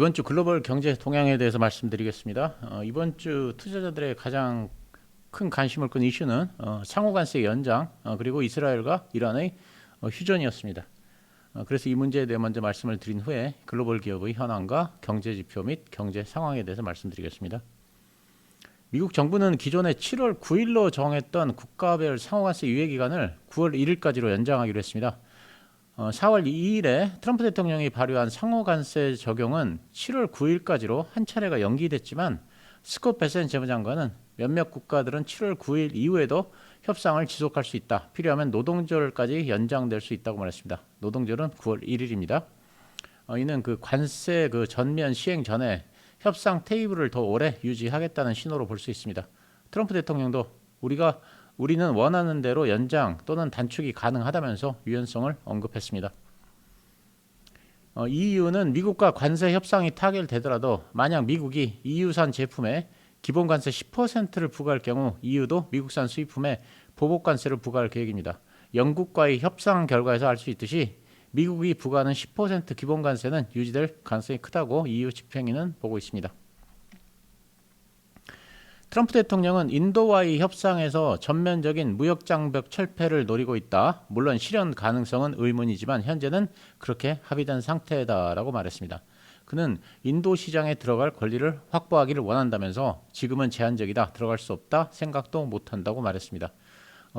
이번 주 글로벌 경제 동향에 대해서 말씀드리겠습니다. 이번 주 투자자들의 가장 큰 관심을 끈 이슈는 상호 관세 연장 그리고 이스라엘과 이란의 휴전이었습니다. 그래서 이 문제에 대해 먼저 말씀을 드린 후에 글로벌 기업의 현황과 경제 지표 및 경제 상황에 대해서 말씀드리겠습니다. 미국 정부는 기존에 7월 9일로 정했던 국가별 상호 관세 유예 기간을 9월 1일까지로 연장하기로 했습니다. 4월 2일에 트럼프 대통령이 발효한 상호 관세 적용은 7월 9일까지로 한 차례가 연기됐지만 스콧 베센 재무장관은 몇몇 국가들은 7월 9일 이후에도 협상을 지속할 수 있다. 필요하면 노동절까지 연장될 수 있다고 말했습니다. 노동절은 9월 1일입니다. 이는 그 관세 전면 시행 전에 협상 테이블을 더 오래 유지하겠다는 신호로 볼 수 있습니다. 트럼프 대통령도 우리는 원하는 대로 연장 또는 단축이 가능하다면서 유연성을 언급했습니다. EU는 미국과 관세 협상이 타결되더라도 만약 미국이 EU산 제품에 기본 관세 10%를 부과할 경우 EU도 미국산 수입품에 보복 관세를 부과할 계획입니다. 영국과의 협상 결과에서 알 수 있듯이 미국이 부과하는 10% 기본 관세는 유지될 가능성이 크다고 EU 집행위는 보고 있습니다. 트럼프 대통령은 인도와의 협상에서 전면적인 무역장벽 철폐를 노리고 있다. 물론 실현 가능성은 의문이지만 현재는 그렇게 합의된 상태다라고 말했습니다. 그는 인도 시장에 들어갈 권리를 확보하기를 원한다면서 지금은 제한적이다. 들어갈 수 없다. 생각도 못한다고 말했습니다.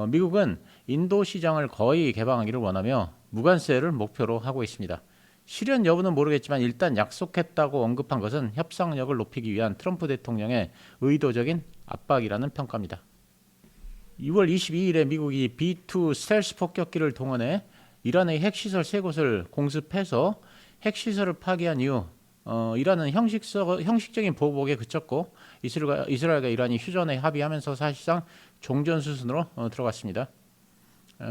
미국은 인도 시장을 거의 개방하기를 원하며 무관세를 목표로 하고 있습니다. 실현 여부는 모르겠지만 일단 약속했다고 언급한 것은 협상력을 높이기 위한 트럼프 대통령의 의도적인 압박이라는 평가입니다. 2월 22일에 미국이 B2 스텔스 폭격기를 동원해 이란의 핵시설 3곳을 공습해서 핵시설을 파괴한 이후 이란은 형식적인 보복에 그쳤고 이스라엘과 이란이 휴전에 합의하면서 사실상 종전 수순으로 들어갔습니다.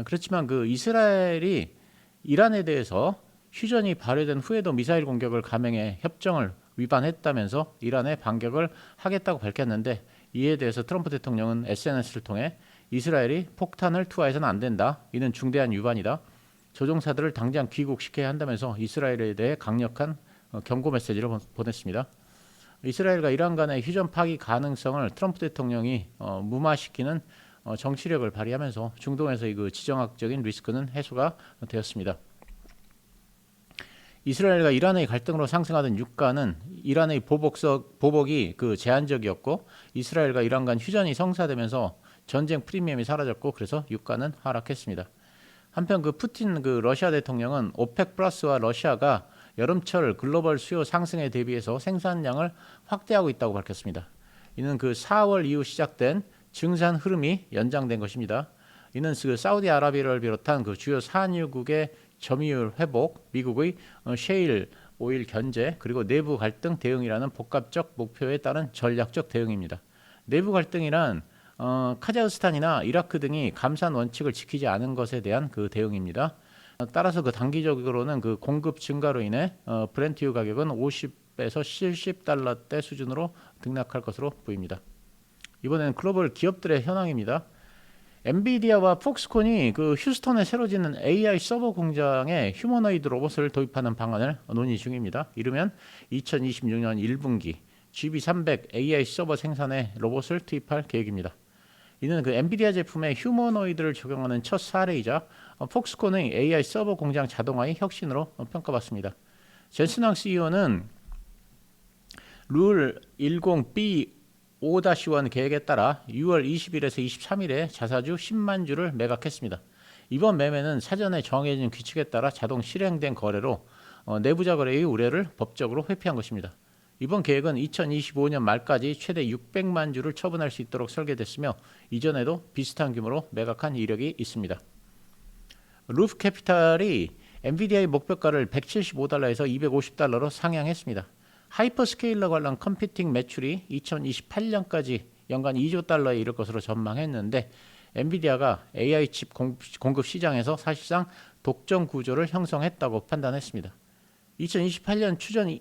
그렇지만 이스라엘이 이란에 대해서 휴전이 발효된 후에도 미사일 공격을 감행해 협정을 위반했다면서 이란에 반격을 하겠다고 밝혔는데 이에 대해서 트럼프 대통령은 SNS를 통해 이스라엘이 폭탄을 투하해서는 안 된다. 이는 중대한 위반이다. 조종사들을 당장 귀국시켜야 한다면서 이스라엘에 대해 강력한 경고 메시지를 보냈습니다. 이스라엘과 이란 간의 휴전 파기 가능성을 트럼프 대통령이 무마시키는 정치력을 발휘하면서 중동에서의 지정학적인 리스크는 해소가 되었습니다. 이스라엘과 이란의 갈등으로 상승하던 유가는 이란의 보복이 제한적이었고 이스라엘과 이란 간 휴전이 성사되면서 전쟁 프리미엄이 사라졌고 그래서 유가는 하락했습니다. 한편 푸틴 러시아 대통령은 오펙 플러스와 러시아가 여름철 글로벌 수요 상승에 대비해서 생산량을 확대하고 있다고 밝혔습니다. 이는 4월 이후 시작된 증산 흐름이 연장된 것입니다. 이는 사우디아라비아를 비롯한 주요 산유국의 점유율 회복, 미국의 셰일 오일 견제, 그리고 내부 갈등 대응이라는 복합적 목표에 따른 전략적 대응입니다. 내부 갈등이란 카자흐스탄이나 이라크 등이 감산 원칙을 지키지 않은 것에 대한 대응입니다. 따라서 단기적으로는 공급 증가로 인해 브렌트유 가격은 50에서 70달러대 수준으로 등락할 것으로 보입니다. 이번에는 글로벌 기업들의 현황입니다. 엔비디아와 폭스콘이 휴스턴에 새로 짓는 AI 서버 공장에 휴머노이드 로봇을 도입하는 방안을 논의 중입니다. 이르면 2026년 1분기 GB300 AI 서버 생산에 로봇을 투입할 계획입니다. 이는 엔비디아 제품에 휴머노이드를 적용하는 첫 사례이자 폭스콘의 AI 서버 공장 자동화의 혁신으로 평가받습니다. 젠슨 CEO는 룰 10B 5-1 계획에 따라 6월 20일에서 23일에 자사주 10만 주를 매각했습니다. 이번 매매는 사전에 정해진 규칙에 따라 자동 실행된 거래로 내부자 거래의 우려를 법적으로 회피한 것입니다. 이번 계획은 2025년 말까지 최대 600만 주를 처분할 수 있도록 설계됐으며 이전에도 비슷한 규모로 매각한 이력이 있습니다. 루프 캐피탈이 엔비디아의 목표가를 175달러에서 250달러로 상향했습니다. 하이퍼스케일러 관련 컴퓨팅 매출이 2028년까지 연간 2조 달러에 이를 것으로 전망했는데 엔비디아가 AI 칩 공급 시장에서 사실상 독점 구조를 형성했다고 판단했습니다. 2028년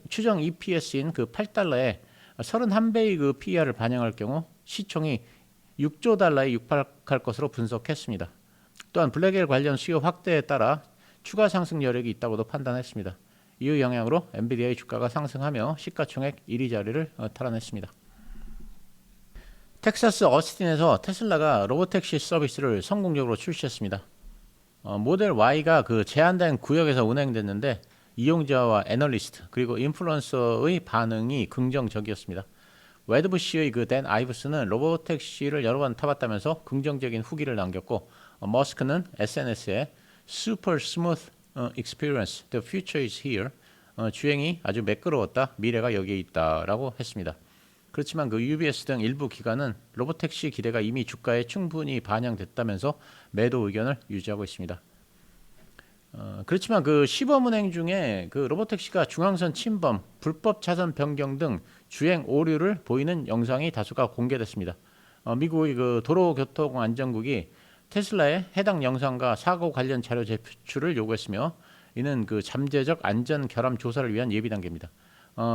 추정 EPS인 8달러에 31배의 PER을 반영할 경우 시총이 6조 달러에 육박할 것으로 분석했습니다. 또한 블랙엘 관련 수요 확대에 따라 추가 상승 여력이 있다고도 판단했습니다. 이의 영향으로 엔비디아의 주가가 상승하며 시가총액 1위 자리를 탈환했습니다. 텍사스 어스틴에서 테슬라가 로보택시 서비스를 성공적으로 출시했습니다. 모델 Y가 그 제한된 구역에서 운행됐는데 이용자와 애널리스트 그리고 인플루언서의 반응이 긍정적이었습니다. 웨드부시의 그 댄 아이브스는 로보택시를 여러 번 타봤다면서 긍정적인 후기를 남겼고 머스크는 SNS에 Super Smooth Experience, The Future is Here, 주행이 아주 매끄러웠다, 미래가 여기에 있다라고 했습니다. 그렇지만 그 UBS 등 일부 기관은 로보택시 기대가 이미 주가에 충분히 반영됐다면서 매도 의견을 유지하고 있습니다. 그렇지만 그 시범 운행 중에 그 로보택시가 중앙선 침범, 불법 차선 변경 등 주행 오류를 보이는 영상이 다수가 공개됐습니다. 미국의 그 도로교통안전국이 테슬라의 해당 영상과 사고 관련 자료 제출을 요구했으며 이는 그 잠재적 안전 결함 조사를 위한 예비 단계입니다.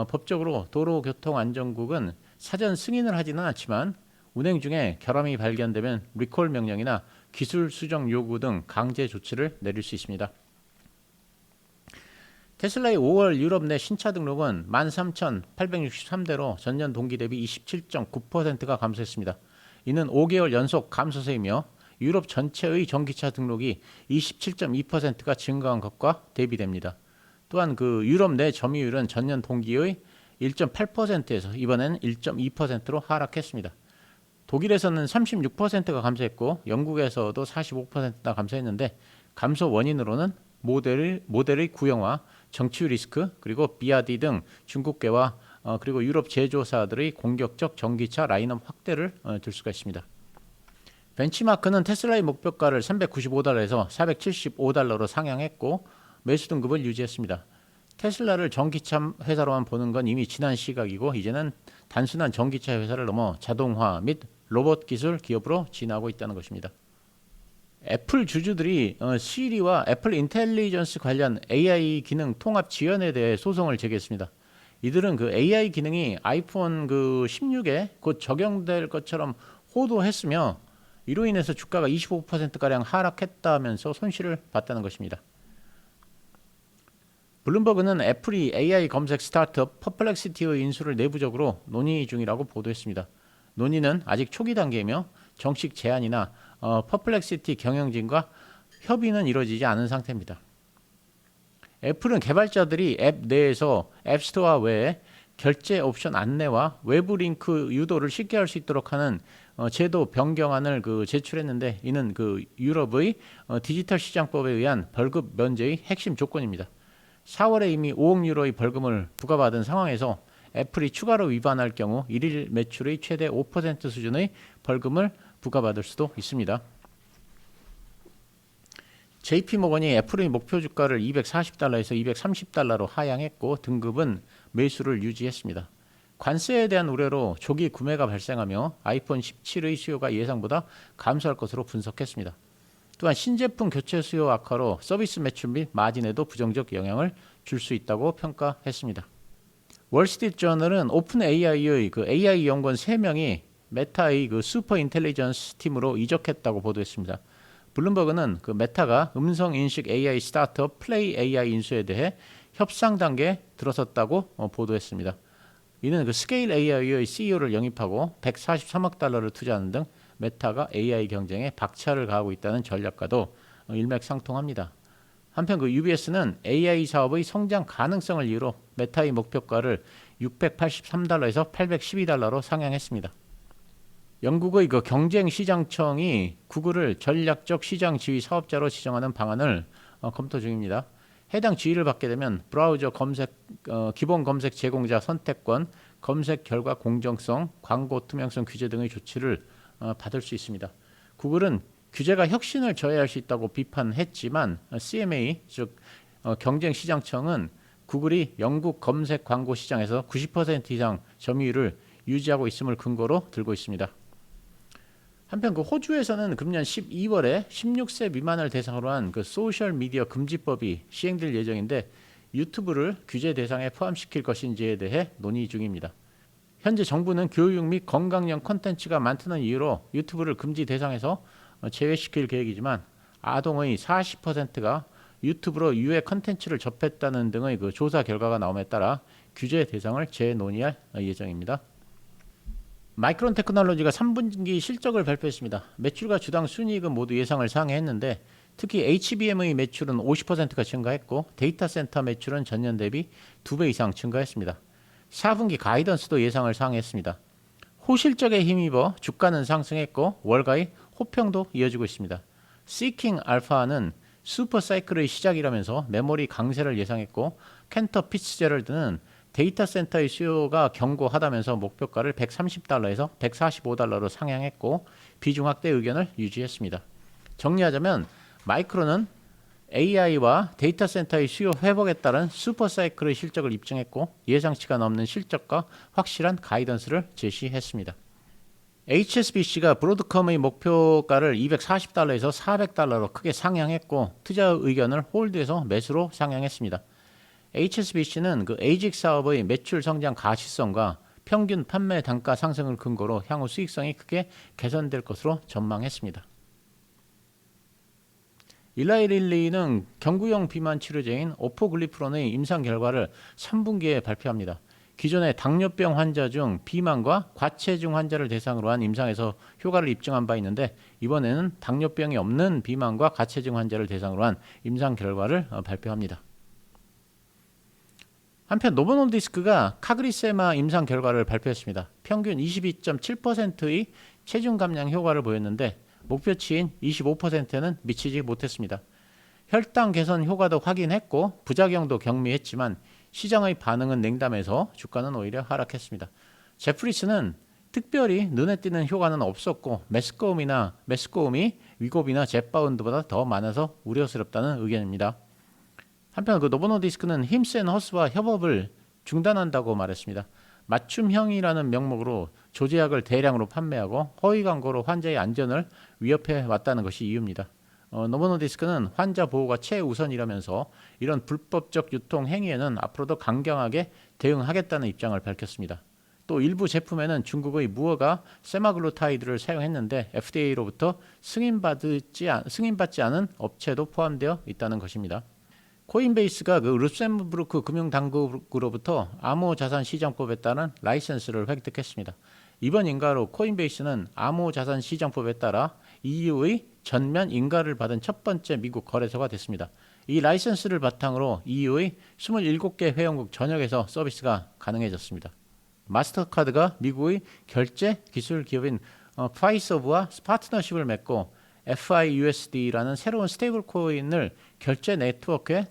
법적으로 도로교통안전국은 사전 승인을 하지는 않지만 운행 중에 결함이 발견되면 리콜 명령이나 기술 수정 요구 등 강제 조치를 내릴 수 있습니다. 테슬라의 5월 유럽 내 신차 등록은 13,863대로 전년 동기 대비 27.9%가 감소했습니다. 이는 5개월 연속 감소세이며 유럽 전체의 전기차 등록이 27.2%가 증가한 것과 대비됩니다. 또한 그 유럽 내 점유율은 전년 동기의 1.8%에서 이번에는 1.2%로 하락했습니다. 독일에서는 36%가 감소했고 영국에서도 45%나 감소했는데 감소 원인으로는 모델의 구형화, 정치율 리스크, 그리고 비아디 등 중국계와 그리고 유럽 제조사들의 공격적 전기차 라인업 확대를 들 수가 있습니다. 벤치마크는 테슬라의 목표가를 395달러에서 475달러로 상향했고 매수 등급을 유지했습니다. 테슬라를 전기차 회사로만 보는 건 이미 지난 시각이고 이제는 단순한 전기차 회사를 넘어 자동화 및 로봇 기술 기업으로 진화하고 있다는 것입니다. 애플 주주들이 시리와 애플 인텔리전스 관련 AI 기능 통합 지연에 대해 소송을 제기했습니다. 이들은 그 AI 기능이 아이폰 그 16에 곧 적용될 것처럼 호도했으며 이로 인해서 주가가 25%가량 하락했다면서 손실을 봤다는 것입니다. 블룸버그는 애플이 AI 검색 스타트업 퍼플렉시티의 인수를 내부적으로 논의 중이라고 보도했습니다. 논의는 아직 초기 단계이며 정식 제안이나 퍼플렉시티 경영진과 협의는 이루어지지 않은 상태입니다. 애플은 개발자들이 앱 내에서 앱스토어 외에 결제 옵션 안내와 외부 링크 유도를 쉽게 할 수 있도록 하는 제도 변경안을 제출했는데 이는 유럽의 디지털 시장법에 의한 벌금 면제의 핵심 조건입니다. 4월에 이미 5억 유로의 벌금을 부과받은 상황에서 애플이 추가로 위반할 경우 1일 매출의 최대 5% 수준의 벌금을 부과받을 수도 있습니다. JP모건이 애플의 목표 주가를 240달러에서 230달러로 하향했고 등급은 매수를 유지했습니다. 관세에 대한 우려로 조기 구매가 발생하며 아이폰 17의 수요가 예상보다 감소할 것으로 분석했습니다. 또한 신제품 교체 수요 악화로 서비스 매출 및 마진에도 부정적 영향을 줄 수 있다고 평가했습니다. 월스트리트저널은 오픈 AI의 AI 연구원 3명이 메타의 슈퍼 인텔리전스 팀으로 이적했다고 보도했습니다. 블룸버그는 메타가 음성 인식 AI 스타트업 플레이 AI 인수에 대해 협상 단계에 들어섰다고 보도했습니다. 이는 스케일 AI의 CEO를 영입하고 143억 달러를 투자하는 등 메타가 AI 경쟁에 박차를 가하고 있다는 전략과도 일맥상통합니다. 한편 UBS는 AI 사업의 성장 가능성을 이유로 메타의 목표가를 683달러에서 812달러로 상향했습니다. 영국의 경쟁시장청이 구글을 전략적 시장 지위 사업자로 지정하는 방안을 검토 중입니다. 해당 지위를 받게 되면 브라우저 검색 기본 검색 제공자 선택권, 검색 결과 공정성, 광고 투명성 규제 등의 조치를 받을 수 있습니다. 구글은 규제가 혁신을 저해할 수 있다고 비판했지만 CMA 즉 경쟁시장청은 구글이 영국 검색 광고 시장에서 90% 이상 점유율을 유지하고 있음을 근거로 들고 있습니다. 한편 호주에서는 금년 12월에 16세 미만을 대상으로 한 소셜미디어 금지법이 시행될 예정인데 유튜브를 규제 대상에 포함시킬 것인지에 대해 논의 중입니다. 현재 정부는 교육 및 건강형 콘텐츠가 많다는 이유로 유튜브를 금지 대상에서 제외시킬 계획이지만 아동의 40%가 유튜브로 유해 컨텐츠를 접했다는 등의 그 조사 결과가 나옴에 따라 규제 대상을 재논의할 예정입니다. 마이크론 테크놀로지가 3분기 실적을 발표했습니다. 매출과 주당 순이익은 모두 예상을 상회했는데 특히 HBM의 매출은 50%가 증가했고 데이터 센터 매출은 전년 대비 2배 이상 증가했습니다. 4분기 가이던스도 예상을 상회했습니다. 호실적에 힘입어 주가는 상승했고 월가의 호평도 이어지고 있습니다. 시킹 알파는 슈퍼 사이클의 시작이라면서 메모리 강세를 예상했고 캔터 피츠제럴드는 데이터 센터의 수요가 견고하다면서 목표가를 130달러에서 145달러로 상향했고 비중 확대 의견을 유지했습니다. 정리하자면 마이크론은 AI와 데이터 센터의 수요 회복에 따른 슈퍼 사이클의 실적을 입증했고 예상치가 넘는 실적과 확실한 가이던스를 제시했습니다. HSBC가 브로드컴의 목표가를 240달러에서 400달러로 크게 상향했고 투자 의견을 홀드해서 매수로 상향했습니다. HSBC는 그 에이직 사업의 매출 성장 가시성과 평균 판매 단가 상승을 근거로 향후 수익성이 크게 개선될 것으로 전망했습니다. 일라이 릴리는 경구용 비만 치료제인 오포글리프론의 임상 결과를 3분기에 발표합니다. 기존의 당뇨병 환자 중 비만과 과체중 환자를 대상으로 한 임상에서 효과를 입증한 바 있는데 이번에는 당뇨병이 없는 비만과 과체중 환자를 대상으로 한 임상 결과를 발표합니다. 한편 노보노디스크가 카그리세마 임상 결과를 발표했습니다. 평균 22.7%의 체중 감량 효과를 보였는데 목표치인 25%는 미치지 못했습니다. 혈당 개선 효과도 확인했고 부작용도 경미했지만 시장의 반응은 냉담해서 주가는 오히려 하락했습니다. 제프리스는 특별히 눈에 띄는 효과는 없었고 메스꺼움이 위고비나 젯바운드보다 더 많아서 우려스럽다는 의견입니다. 한편 그 노보노디스크는 힘센허스와 협업을 중단한다고 말했습니다. 맞춤형이라는 명목으로 조제약을 대량으로 판매하고 허위 광고로 환자의 안전을 위협해 왔다는 것이 이유입니다. 노보노디스크는 환자 보호가 최우선이라면서 이런 불법적 유통 행위에는 앞으로도 강경하게 대응하겠다는 입장을 밝혔습니다. 또 일부 제품에는 중국의 무허가 세마글루타이드를 사용했는데 FDA로부터 승인받지 않은 업체도 포함되어 있다는 것입니다. 코인베이스가 그 룩셈부르크 금융당국으로부터 암호자산시장법에 따른 라이선스를 획득했습니다. 이번 인가로 코인베이스는 암호자산시장법에 따라 EU의 전면 인가를 받은 첫 번째 미국 거래소가 됐습니다. 이 라이선스를 바탕으로 EU의 27개 회원국 전역에서 서비스가 가능해졌습니다. 마스터카드가 미국의 결제 기술 기업인 파이서브와 파트너십을 맺고 FIUSD라는 새로운 스테이블 코인을 결제 네트워크에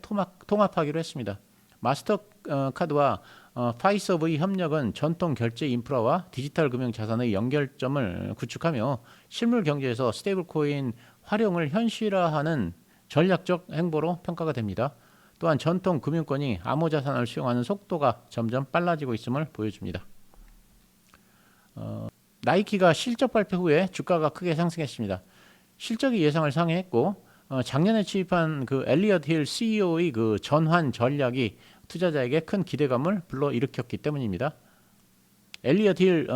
통합하기로 했습니다. 마스터카드와 파이서브의 협력은 전통 결제 인프라와 디지털 금융 자산의 연결점을 구축하며 실물 경제에서 스테이블 코인 활용을 현실화하는 전략적 행보로 평가가 됩니다. 또한 전통 금융권이 암호자산을 수용하는 속도가 점점 빨라지고 있음을 보여줍니다. 나이키가 실적 발표 후에 주가가 크게 상승했습니다. 실적이 예상을 상회했고 작년에 취입한 그 엘리엇 힐 CEO의 그 전환 전략이 투자자에게 큰 기대감을 불러일으켰기 때문입니다. 엘리엇 힐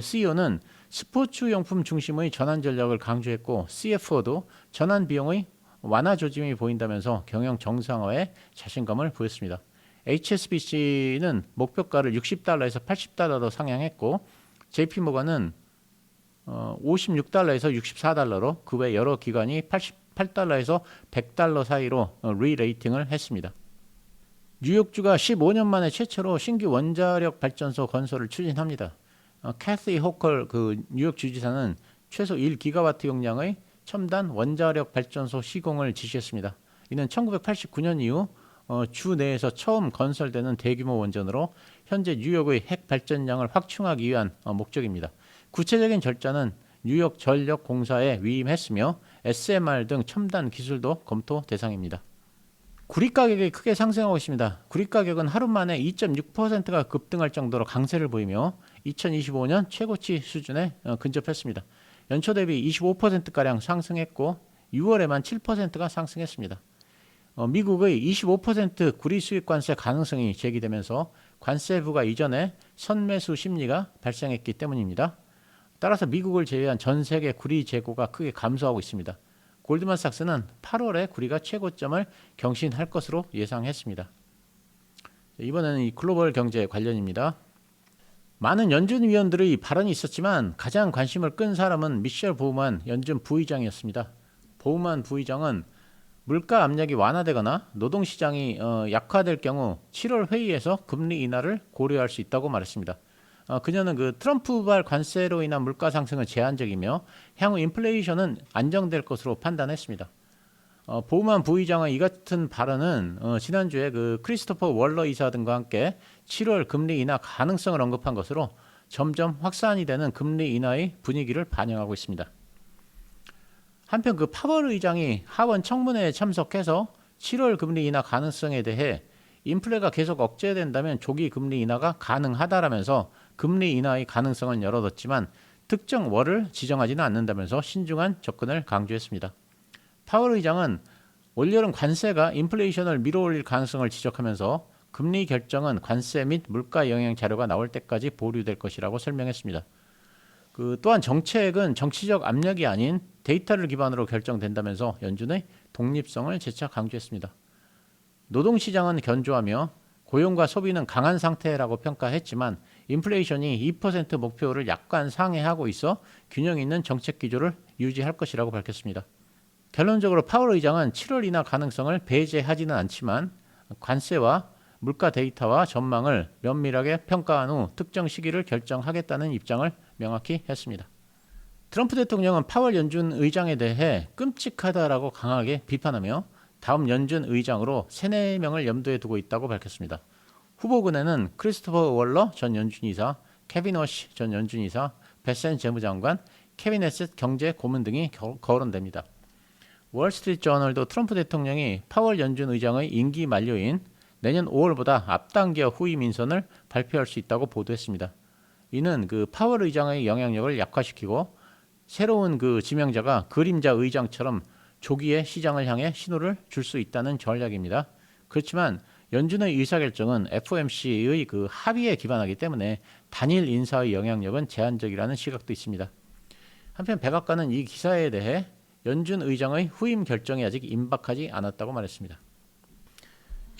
CEO는 스포츠 용품 중심의 전환 전략을 강조했고 CFO도 전환 비용의 완화 조짐이 보인다면서 경영 정상화에 자신감을 보였습니다. HSBC는 목표가를 60달러에서 80달러로 상향했고 JP모건은 56달러에서 64달러로 그 외 여러 기관이 88달러에서 100달러 사이로 리레이팅을 했습니다. 뉴욕주가 15년 만에 최초로 신규 원자력 발전소 건설을 추진합니다. 캐시 호컬 그 뉴욕 주지사는 최소 1기가와트 용량의 첨단 원자력 발전소 시공을 지시했습니다. 이는 1989년 이후 주 내에서 처음 건설되는 대규모 원전으로 현재 뉴욕의 핵 발전량을 확충하기 위한 목적입니다. 구체적인 절차는 뉴욕 전력공사에 위임했으며 SMR 등 첨단 기술도 검토 대상입니다. 구리 가격이 크게 상승하고 있습니다. 구리 가격은 하루 만에 2.6%가 급등할 정도로 강세를 보이며 2025년 최고치 수준에 근접했습니다. 연초 대비 25%가량 상승했고 6월에만 7%가 상승했습니다. 미국의 25% 구리 수입 관세 가능성이 제기되면서 관세부가 이전에 선매수 심리가 발생했기 때문입니다. 따라서 미국을 제외한 전 세계 구리 재고가 크게 감소하고 있습니다. 골드만삭스는 8월에 구리가 최고점을 경신할 것으로 예상했습니다. 이번에는 이 글로벌 경제 관련입니다. 많은 연준 위원들의 발언이 있었지만 가장 관심을 끈 사람은 미셸 보우만 연준 부의장이었습니다. 보우만 부의장은 물가 압력이 완화되거나 노동시장이 약화될 경우 7월 회의에서 금리 인하를 고려할 수 있다고 말했습니다. 그녀는 그 트럼프발 관세로 인한 물가 상승은 제한적이며 향후 인플레이션은 안정될 것으로 판단했습니다. 보우만 부의장의 이 같은 발언은 지난주에 그 크리스토퍼 월러 이사 등과 함께 7월 금리 인하 가능성을 언급한 것으로 점점 확산이 되는 금리 인하의 분위기를 반영하고 있습니다. 한편 그 파월 의장이 하원 청문회에 참석해서 7월 금리 인하 가능성에 대해 인플레가 계속 억제된다면 조기 금리 인하가 가능하다라면서 금리 인하의 가능성은 열어뒀지만 특정 월을 지정하지는 않는다면서 신중한 접근을 강조했습니다. 파월 의장은 올여름 관세가 인플레이션을 밀어올릴 가능성을 지적하면서 금리 결정은 관세 및 물가 영향 자료가 나올 때까지 보류될 것이라고 설명했습니다. 또한 정책은 정치적 압력이 아닌 데이터를 기반으로 결정된다면서 연준의 독립성을 재차 강조했습니다. 노동시장은 견조하며 고용과 소비는 강한 상태라고 평가했지만 인플레이션이 2% 목표를 약간 상회하고 있어 균형 있는 정책 기조를 유지할 것이라고 밝혔습니다. 결론적으로 파월 의장은 7월 인하 가능성을 배제하지는 않지만 관세와 물가 데이터와 전망을 면밀하게 평가한 후 특정 시기를 결정하겠다는 입장을 명확히 했습니다. 트럼프 대통령은 파월 연준 의장에 대해 끔찍하다라고 강하게 비판하며 다음 연준 의장으로 3, 4명을 염두에 두고 있다고 밝혔습니다. 후보군에는 크리스토퍼 월러 전 연준이사, 케빈 워시 전 연준이사, 베센 재무장관, 케빈 에셋 경제 고문 등이 거론됩니다. 월스트리트 저널도 트럼프 대통령이 파월 연준 의장의 임기 만료인 내년 5월보다 앞당겨 후임 인선을 발표할 수 있다고 보도했습니다. 이는 그 파월 의장의 영향력을 약화시키고 새로운 그 지명자가 그림자 의장처럼 조기에 시장을 향해 신호를 줄 수 있다는 전략입니다. 그렇지만 연준의 의사결정은 FOMC의 그 합의에 기반하기 때문에 단일 인사의 영향력은 제한적이라는 시각도 있습니다. 한편 백악관은 이 기사에 대해 연준 의장의 후임 결정이 아직 임박하지 않았다고 말했습니다.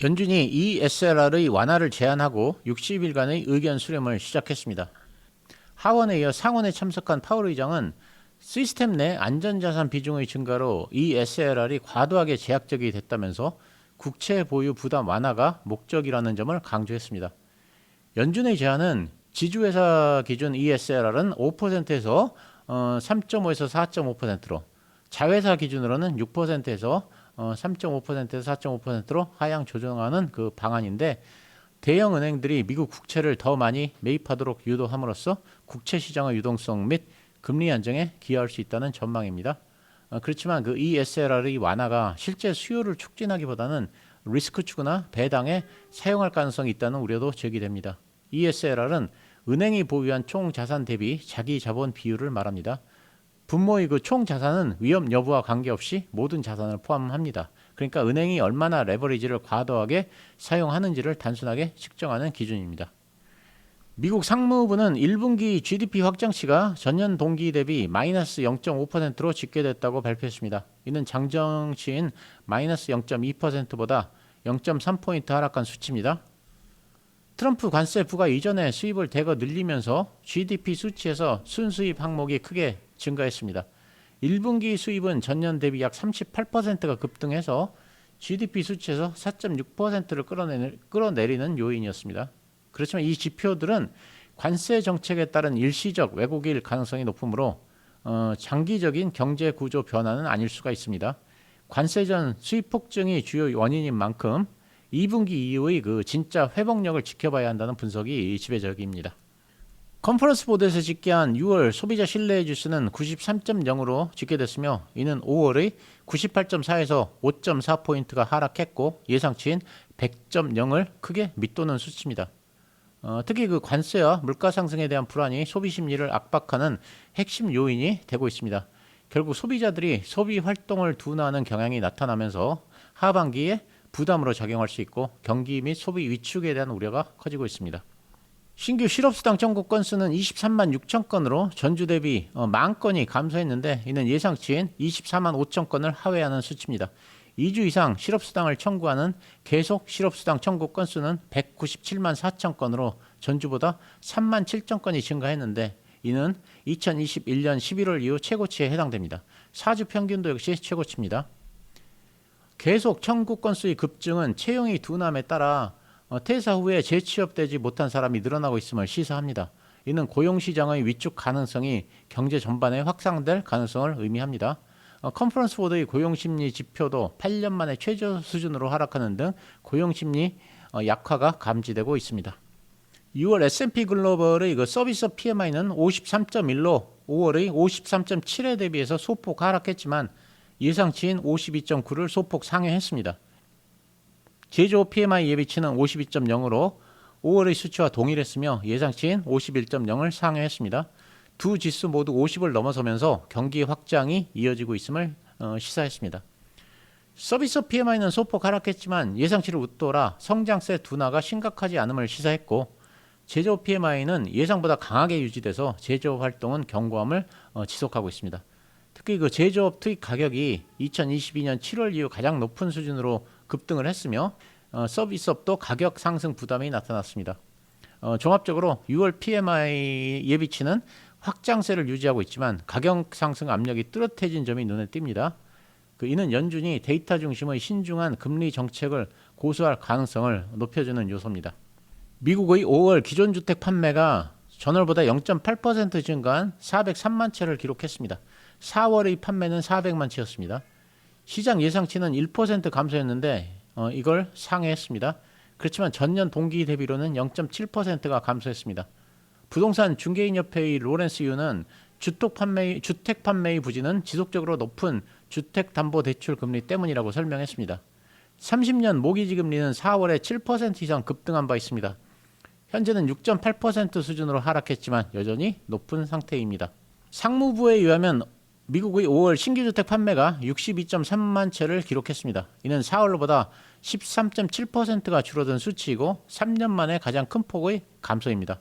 연준이 ESLR의 완화를 제한하고 60일간의 의견 수렴을 시작했습니다. 하원에 이어 상원에 참석한 파월 의장은 시스템 내 안전자산 비중의 증가로 ESLR이 과도하게 제약적이 됐다면서 국채 보유 부담 완화가 목적이라는 점을 강조했습니다. 연준의 제안은 지주회사 기준 ESLR은 5%에서 3.5에서 4.5%로 자회사 기준으로는 6%에서 3.5%에서 4.5%로 하향 조정하는 그 방안인데 대형 은행들이 미국 국채를 더 많이 매입하도록 유도함으로써 국채 시장의 유동성 및 금리 안정에 기여할 수 있다는 전망입니다. 그렇지만 그 ESLR의 완화가 실제 수요를 촉진하기보다는 리스크 추구나 배당에 사용할 가능성이 있다는 우려도 제기됩니다. ESLR은 은행이 보유한 총 자산 대비 자기 자본 비율을 말합니다. 분모의 그 총 자산은 위험 여부와 관계없이 모든 자산을 포함합니다. 그러니까 은행이 얼마나 레버리지를 과도하게 사용하는지를 단순하게 측정하는 기준입니다. 미국 상무부는 1분기 GDP 확장치가 전년 동기 대비 마이너스 0.5%로 집계됐다고 발표했습니다. 이는 장정치인 마이너스 0.2%보다 0.3포인트 하락한 수치입니다. 트럼프 관세 부과 이전에 수입을 대거 늘리면서 GDP 수치에서 순수입 항목이 크게 증가했습니다. 1분기 수입은 전년 대비 약 38%가 급등해서 GDP 수치에서 4.6%를 끌어내리는 요인이었습니다. 그렇지만 이 지표들은 관세 정책에 따른 일시적 왜곡일 가능성이 높으므로 장기적인 경제 구조 변화는 아닐 수가 있습니다. 관세 전 수입 폭증이 주요 원인인 만큼 2분기 이후의 그 진짜 회복력을 지켜봐야 한다는 분석이 지배적입니다. 컨퍼런스 보드에서 집계한 6월 소비자 신뢰 지수는 93.0으로 집계됐으며 이는 5월의 98.4에서 5.4포인트가 하락했고 예상치인 100.0을 크게 밑도는 수치입니다. 특히 그 관세와 물가 상승에 대한 불안이 소비 심리를 압박하는 핵심 요인이 되고 있습니다. 결국 소비자들이 소비 활동을 둔화하는 경향이 나타나면서 하반기에 부담으로 작용할 수 있고 경기 및 소비 위축에 대한 우려가 커지고 있습니다. 신규 실업수당 청구 건수는 23만 6천 건으로 전주 대비 만 건이 감소했는데 이는 예상치인 24만 5천 건을 하회하는 수치입니다. 2주 이상 실업수당을 청구하는 계속 실업수당 청구 건수는 197만 4천 건으로 전주보다 3만 7천 건이 증가했는데 이는 2021년 11월 이후 최고치에 해당됩니다. 4주 평균도 역시 최고치입니다. 계속 청구 건수의 급증은 채용이 둔함에 따라 퇴사 후에 재취업되지 못한 사람이 늘어나고 있음을 시사합니다. 이는 고용시장의 위축 가능성이 경제 전반에 확산될 가능성을 의미합니다. 컨퍼런스 보드의 고용심리 지표도 8년 만에 최저 수준으로 하락하는 등 고용심리 약화가 감지되고 있습니다. 6월 S&P 글로벌의 서비스 PMI는 53.1로 5월의 53.7에 대비해서 소폭 하락했지만 예상치인 52.9를 소폭 상회했습니다. 제조업 PMI 예비치는 52.0으로 5월의 수치와 동일했으며 예상치인 51.0을 상회했습니다. 두 지수 모두 50을 넘어서면서 경기 확장이 이어지고 있음을 시사했습니다. 서비스 PMI는 소폭 하락했지만 예상치를 웃돌아 성장세 둔화가 심각하지 않음을 시사했고 제조업 PMI는 예상보다 강하게 유지돼서 제조업 활동은 견고함을 지속하고 있습니다. 특히 제조업 투입 가격이 2022년 7월 이후 가장 높은 수준으로 급등을 했으며 서비스업도 가격 상승 부담이 나타났습니다. 종합적으로 6월 PMI 예비치는 확장세를 유지하고 있지만 가격 상승 압력이 뚜렷해진 점이 눈에 띕니다. 이는 연준이 데이터 중심의 신중한 금리 정책을 고수할 가능성을 높여주는 요소입니다. 미국의 5월 기존주택 판매가 전월보다 0.8% 증가한 403만 채를 기록했습니다. 4월의 판매는 400만 채였습니다. 시장 예상치는 1% 감소했는데 이걸 상회했습니다. 그렇지만 전년 동기 대비로는 0.7%가 감소했습니다. 부동산 중개인협회의 로렌스 유는 주택 판매의 부진은 지속적으로 높은 주택담보대출 금리 때문이라고 설명했습니다. 30년 모기지 금리는 4월에 7% 이상 급등한 바 있습니다. 현재는 6.8% 수준으로 하락했지만 여전히 높은 상태입니다. 상무부에 의하면 미국의 5월 신규주택 판매가 62.3만 채를 기록했습니다. 이는 4월보다 13.7%가 줄어든 수치이고 3년 만에 가장 큰 폭의 감소입니다.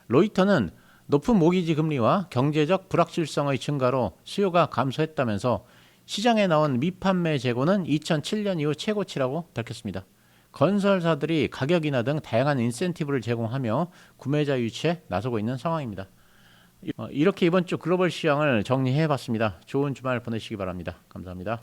로이터는 높은 모기지 금리와 경제적 불확실성의 증가로 수요가 감소했다면서 시장에 나온 미판매 재고는 2007년 이후 최고치라고 밝혔습니다. 건설사들이 가격 인하 등 다양한 인센티브를 제공하며 구매자 유치에 나서고 있는 상황입니다. 이렇게 이번 주 글로벌 시장을 정리해봤습니다. 좋은 주말 보내시기 바랍니다. 감사합니다.